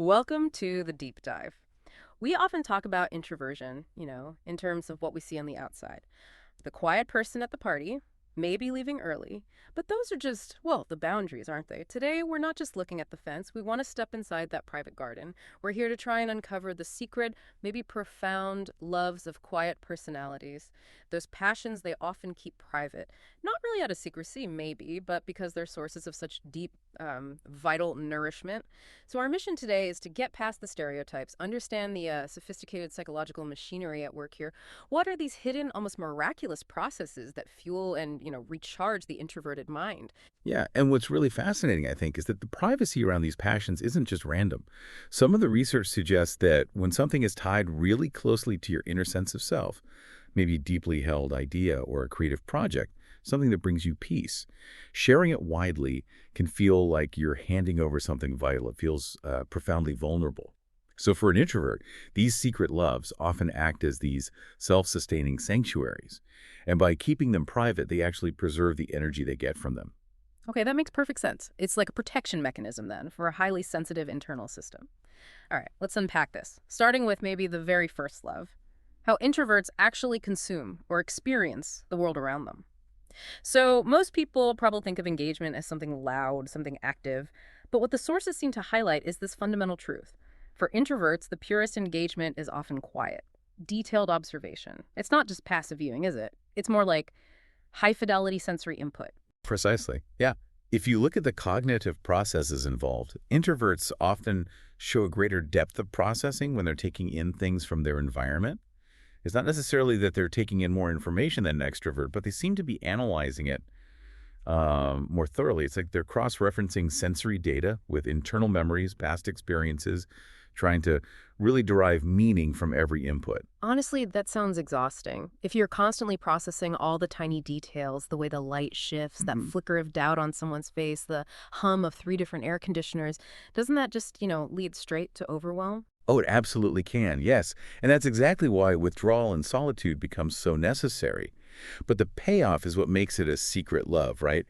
Welcome to the deep dive. We often talk about introversion, in terms of what we see on the outside. The quiet person at the party, maybe leaving early, but those are just, well, the boundaries, aren't they? Today, we're not just looking at the fence. We want to step inside that private garden. We're here to try and uncover the secret, maybe profound loves of quiet personalities. Those passions they often keep private. Not really out of secrecy, maybe, but because they're sources of such deep, vital nourishment. So, our mission today is to get past the stereotypes, understand the sophisticated psychological machinery at work here. What are these hidden, almost miraculous processes that fuel and, recharge the introverted mind? Yeah, and what's really fascinating, I think, is that the privacy around these passions isn't just random. Some of the research suggests that when something is tied really closely to your inner sense of self, maybe a deeply held idea or a creative project, something that brings you peace, sharing it widely can feel like you're handing over something vital. It feels profoundly vulnerable. So for an introvert, these secret loves often act as these self-sustaining sanctuaries. And by keeping them private, they actually preserve the energy they get from them. Okay, that makes perfect sense. It's like a protection mechanism then for a highly sensitive internal system. All right, let's unpack this, starting with maybe the very first love, how introverts actually consume or experience the world around them. So, most people probably think of engagement as something loud, something active, but what the sources seem to highlight is this fundamental truth. For introverts, the purest engagement is often quiet, detailed observation. It's not just passive viewing, is it? It's more like high fidelity sensory input. Precisely. Yeah. If you look at the cognitive processes involved, introverts often show a greater depth of processing when they're taking in things from their environment. It's not necessarily that they're taking in more information than an extrovert, but they seem to be analyzing it more thoroughly. It's like they're cross-referencing sensory data with internal memories, past experiences, trying to really derive meaning from every input. Honestly, that sounds exhausting. If you're constantly processing all the tiny details, the way the light shifts, that Mhm. flicker of doubt on someone's face, the hum of three different air conditioners, doesn't that just, lead straight to overwhelm? Oh, it absolutely can, yes. And that's exactly why withdrawal and solitude becomes so necessary. But the payoff is what makes it a secret love, right?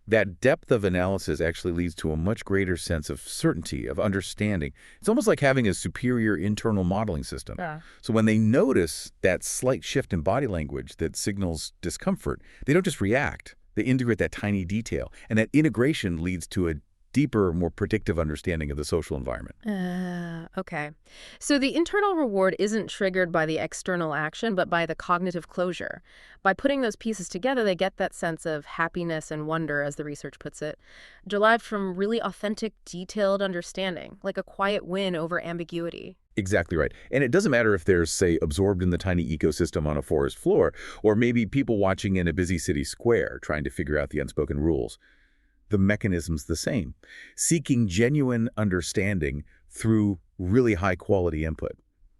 That depth of analysis actually leads to a much greater sense of certainty, of understanding. It's almost like having a superior internal modeling system. Yeah. So when they notice that slight shift in body language that signals discomfort, they don't just react. They integrate that tiny detail. And that integration leads to a deeper, more predictive understanding of the social environment. Okay. So the internal reward isn't triggered by the external action, but by the cognitive closure. By putting those pieces together, they get that sense of happiness and wonder, as the research puts it, derived from really authentic, detailed understanding, like a quiet win over ambiguity. Exactly right. And it doesn't matter if they're, say, absorbed in the tiny ecosystem on a forest floor, or maybe people watching in a busy city square trying to figure out the unspoken rules. The mechanism's the same, seeking genuine understanding through really high-quality input.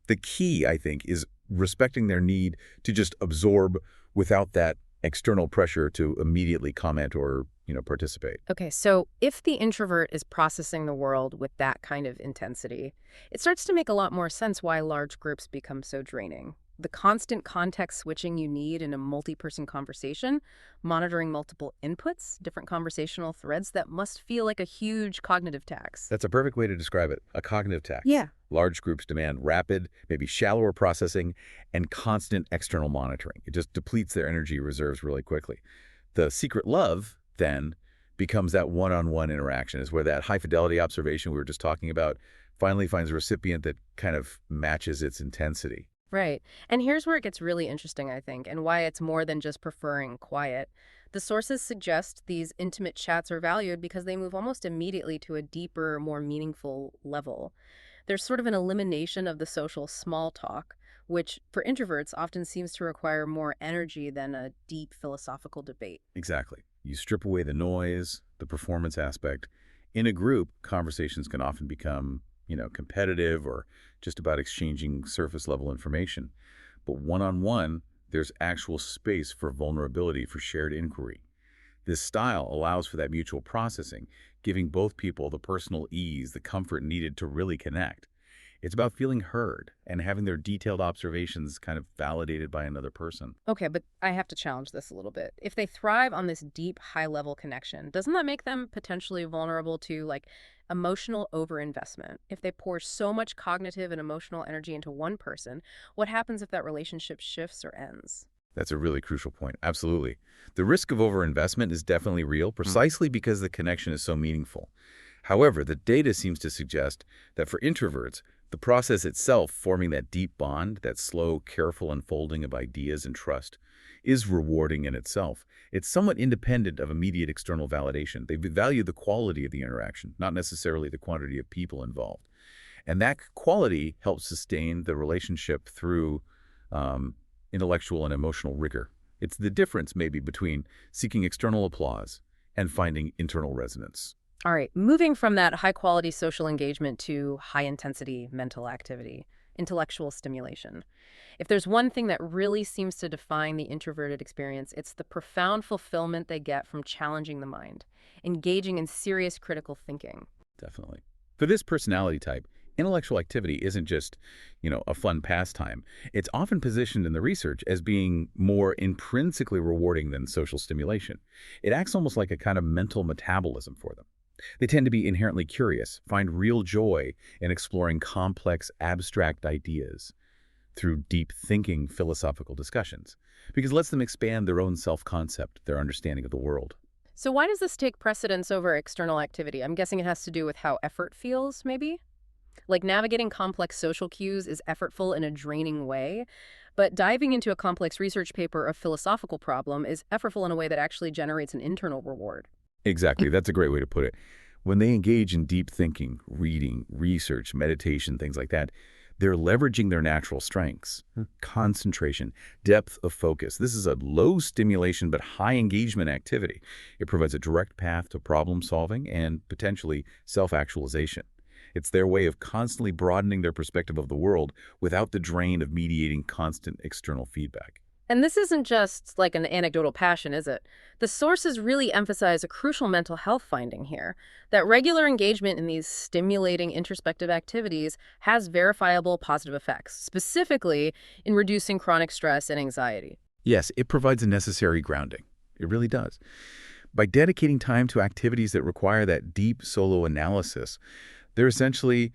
The key, I think, is respecting their need to just absorb without that external pressure to immediately comment or, participate. Okay, so if the introvert is processing the world with that kind of intensity, it starts to make a lot more sense why large groups become so draining. The constant context switching you need in a multi-person conversation, monitoring multiple inputs, different conversational threads, that must feel like a huge cognitive tax. That's a perfect way to describe it, a cognitive tax. Yeah. Large groups demand rapid, maybe shallower processing and constant external monitoring. It just depletes their energy reserves really quickly. The secret love, then, becomes that one-on-one interaction, is where that high-fidelity observation we were just talking about finally finds a recipient that kind of matches its intensity. Right. And here's where it gets really interesting, I think, and why it's more than just preferring quiet. The sources suggest these intimate chats are valued because they move almost immediately to a deeper, more meaningful level. There's sort of an elimination of the social small talk, which for introverts often seems to require more energy than a deep philosophical debate. Exactly. You strip away the noise, the performance aspect. In a group, conversations can often become, competitive or just about exchanging surface level information. But one-on-one, there's actual space for vulnerability, for shared inquiry. This style allows for that mutual processing, giving both people the personal ease, the comfort needed to really connect. It's about feeling heard and having their detailed observations kind of validated by another person. Okay, but I have to challenge this a little bit. If they thrive on this deep, high level connection, doesn't that make them potentially vulnerable to like emotional overinvestment? If they pour so much cognitive and emotional energy into one person, what happens if that relationship shifts or ends? That's a really crucial point. Absolutely. The risk of overinvestment is definitely real, precisely because the connection is so meaningful. However, the data seems to suggest that for introverts, the process itself, forming that deep bond, that slow, careful unfolding of ideas and trust, is rewarding in itself. It's somewhat independent of immediate external validation. They value the quality of the interaction, not necessarily the quantity of people involved. And that quality helps sustain the relationship through um, intellectual and emotional rigor. It's the difference, maybe, between seeking external applause and finding internal resonance. All right, moving from that high quality social engagement to high intensity mental activity, intellectual stimulation. If there's one thing that really seems to define the introverted experience, it's the profound fulfillment they get from challenging the mind, engaging in serious critical thinking. Definitely. For this personality type, intellectual activity isn't just, a fun pastime. It's often positioned in the research as being more intrinsically rewarding than social stimulation. It acts almost like a kind of mental metabolism for them. They tend to be inherently curious, find real joy in exploring complex, abstract ideas through deep thinking philosophical discussions, because it lets them expand their own self-concept, their understanding of the world. So, why does this take precedence over external activity? I'm guessing it has to do with how effort feels, maybe? Like navigating complex social cues is effortful in a draining way, but diving into a complex research paper or philosophical problem is effortful in a way that actually generates an internal reward. Exactly. That's a great way to put it. When they engage in deep thinking, reading, research, meditation, things like that, they're leveraging their natural strengths, concentration, depth of focus. This is a low stimulation but high engagement activity. It provides a direct path to problem solving and potentially self-actualization. It's their way of constantly broadening their perspective of the world without the drain of mediating constant external feedback. And this isn't just like an anecdotal passion, is it? The sources really emphasize a crucial mental health finding here that regular engagement in these stimulating introspective activities has verifiable positive effects, specifically in reducing chronic stress and anxiety. Yes, it provides a necessary grounding. It really does. By dedicating time to activities that require that deep solo analysis, they're essentially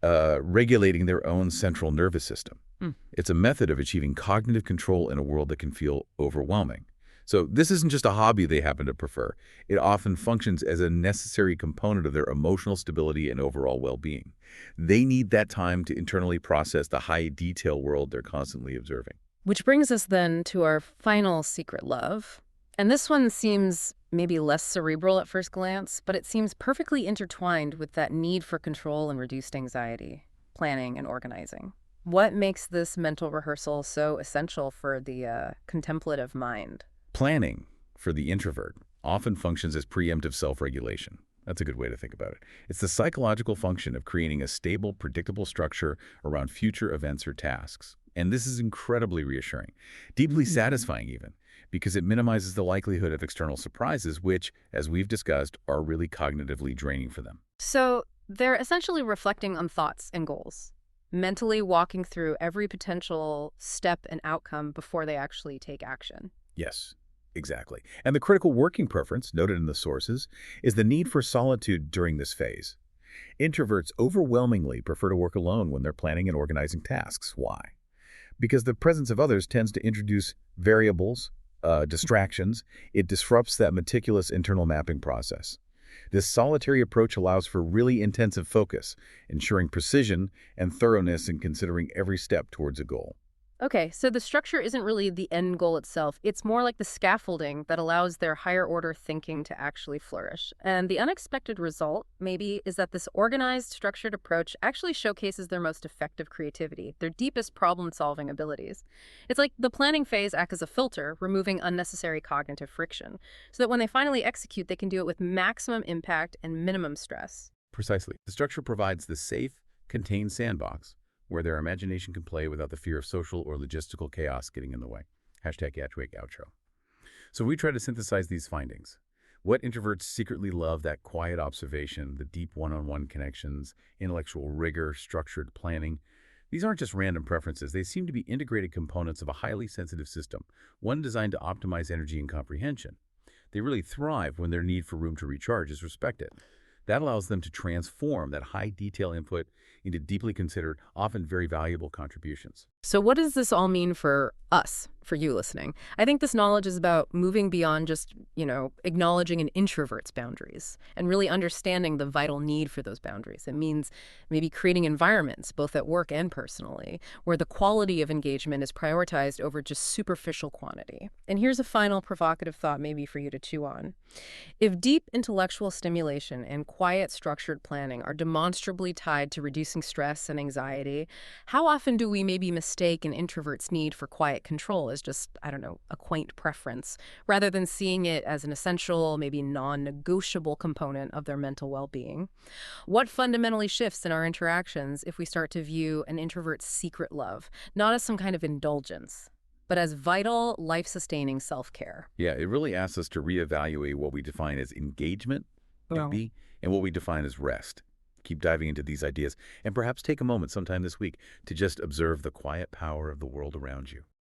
regulating their own central nervous system. Mm. It's a method of achieving cognitive control in a world that can feel overwhelming. So this isn't just a hobby they happen to prefer. It often functions as a necessary component of their emotional stability and overall well-being. They need that time to internally process the high-detail world they're constantly observing. Which brings us then to our final secret love. And this one seems maybe less cerebral at first glance, but it seems perfectly intertwined with that need for control and reduced anxiety, planning and organizing. What makes this mental rehearsal so essential for the contemplative mind? Planning, for the introvert, often functions as preemptive self-regulation. That's a good way to think about it. It's the psychological function of creating a stable, predictable structure around future events or tasks. And this is incredibly reassuring, deeply satisfying even, because it minimizes the likelihood of external surprises, which, as we've discussed, are really cognitively draining for them. So they're essentially reflecting on thoughts and goals, mentally walking through every potential step and outcome before they actually take action. Yes, exactly. And the critical working preference, noted in the sources, is the need for solitude during this phase. Introverts overwhelmingly prefer to work alone when they're planning and organizing tasks. Why? Because the presence of others tends to introduce variables, distractions. It disrupts that meticulous internal mapping process. This solitary approach allows for really intensive focus, ensuring precision and thoroughness in considering every step towards a goal. Okay, so the structure isn't really the end goal itself. It's more like the scaffolding that allows their higher order thinking to actually flourish. And the unexpected result, maybe, is that this organized, structured approach actually showcases their most effective creativity, their deepest problem-solving abilities. It's like the planning phase acts as a filter, removing unnecessary cognitive friction, so that when they finally execute, they can do it with maximum impact and minimum stress. Precisely. The structure provides the safe, contained sandbox where their imagination can play without the fear of social or logistical chaos getting in the way. Hashtag Gatwick outro. So we try to synthesize these findings. What introverts secretly love, that quiet observation, the deep one-on-one connections, intellectual rigor, structured planning. These aren't just random preferences. They seem to be integrated components of a highly sensitive system, one designed to optimize energy and comprehension. They really thrive when their need for room to recharge is respected. That allows them to transform that high detail input into deeply considered, often very valuable contributions. So, what does this all mean for us, for you listening? I think this knowledge is about moving beyond just, acknowledging an introvert's boundaries and really understanding the vital need for those boundaries. It means maybe creating environments, both at work and personally, where the quality of engagement is prioritized over just superficial quantity. And here's a final provocative thought, maybe for you to chew on. If deep intellectual stimulation and quiet structured planning are demonstrably tied to reducing stress and anxiety, how often do we maybe mistake an introvert's need for quiet control as just, I don't know, a quaint preference, rather than seeing it as an essential, maybe non-negotiable component of their mental well-being? What fundamentally shifts in our interactions if we start to view an introvert's secret love, not as some kind of indulgence, but as vital, life-sustaining self-care? Yeah, it really asks us to reevaluate what we define as engagement, duty, and what we define as rest. Keep diving into these ideas and perhaps take a moment sometime this week to just observe the quiet power of the world around you.